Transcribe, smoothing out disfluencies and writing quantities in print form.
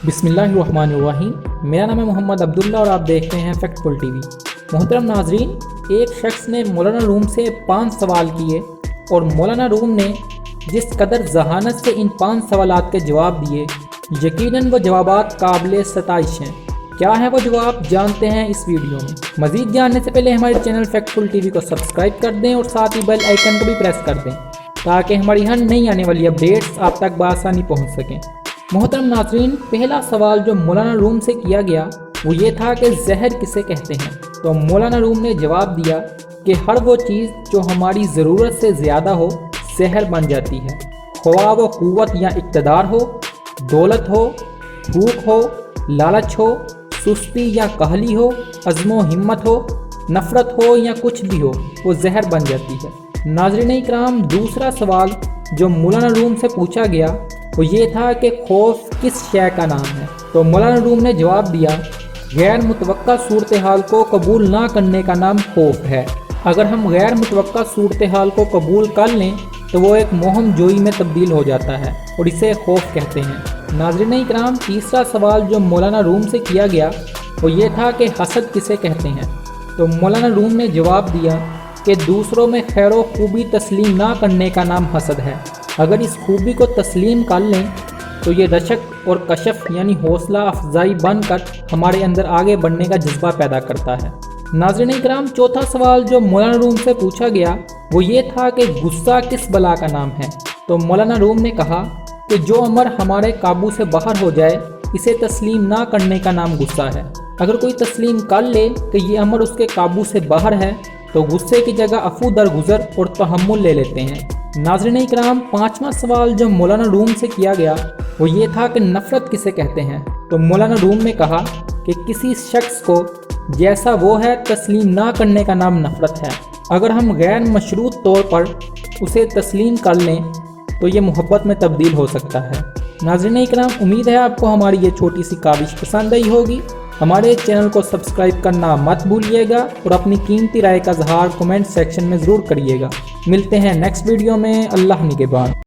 बिस्मिल्लाहिर्रहमानिर्रहीम। मेरा नाम है मोहम्मद अब्दुल्ला और आप देखते हैं फैक्टफुल टीवी। मोहतरम नाजरीन, एक शख्स ने मौलाना रूम से 5 सवाल किए और मौलाना रूम ने जिस कदर जहानत से इन 5 सवालात के जवाब दिए, यकीनन वो जवाबात काबिल सताइश हैं। क्या है वो जवाब, जानते हैं इस वीडियो में। मज़ीद जानने से पहले हमारे चैनल फैक्टफुल टीवी को सब्सक्राइब कर दें और साथ ही बेल आइकन को भी प्रेस कर दें ताकि हमारी हर नई आने वाली अपडेट्स आप तक बआसानी पहुँच सकें। मोहतरम नाज़रीन, पहला सवाल जो मौलाना रूम से किया गया वो ये था कि जहर किसे कहते हैं। तो मौलाना रूम ने जवाब दिया कि हर वो चीज़ जो हमारी ज़रूरत से ज़्यादा हो जहर बन जाती है, ख्वाह वो क़ुव्वत या इक़्तिदार हो, दौलत हो, भूख हो, लालच हो, सुस्ती या कहली हो, अज़्मो हिम्मत हो, नफ़रत हो या कुछ भी हो, वो जहर बन जाती है। नाज़रीन इकराम, दूसरा सवाल जो मौलाना रूम से पूछा गया वो ये था कि खौफ किस शय का नाम है। तो मौलाना रूम ने जवाब दिया, गैर मुतवक्का सूरत हाल को कबूल ना करने का नाम खौफ है। अगर हम गैर मुतवक्का सूरत हाल को कबूल कर लें तो वो एक मोहम जोई में तब्दील हो जाता है और इसे खौफ कहते हैं। नाज़रीन इकराम, तीसरा सवाल जो मौलाना रूम से किया गया वो ये था कि हसद किसे कहते हैं। तो मौलाना रूम ने जवाब दिया कि दूसरों में खैर व खूबी तस्लीम ना करने का नाम हसद है। अगर इस खूबी को तस्लीम कर लें तो ये रशक और कशफ यानी हौसला अफजाई बनकर हमारे अंदर आगे बढ़ने का जज्बा पैदा करता है। नाज़रीन इकराम, चौथा सवाल जो मौलाना रूम से पूछा गया वो ये था कि गुस्सा किस बला का नाम है। तो मौलाना रूम ने कहा कि जो अमर हमारे काबू से बाहर हो जाए इसे तस्लीम ना करने का नाम गुस्सा है। अगर कोई तस्लीम कर ले कि ये अमर उसके काबू से बाहर है तो गुस्से की जगह अफू दरगुजर और तहम्मुल ले लेते हैं। नाज़रीन इकराम, पांचवा सवाल जो मौलाना रूम से किया गया वो ये था कि नफ़रत किसे कहते हैं। तो मौलाना रूम ने कहा कि किसी शख्स को जैसा वो है तस्लीम ना करने का नाम नफ़रत है। अगर हम गैर मशरूत तौर पर उसे तस्लीम कर लें तो ये मोहब्बत में तब्दील हो सकता है। नाज़रीन इकराम, उम्मीद है आपको हमारी ये छोटी सी काविश पसंद आई होगी। हमारे चैनल को सब्सक्राइब करना मत भूलिएगा और अपनी कीमती राय का इज़हार कमेंट सेक्शन में ज़रूर करिएगा। मिलते हैं नेक्स्ट वीडियो में। अल्लाह निगहबान।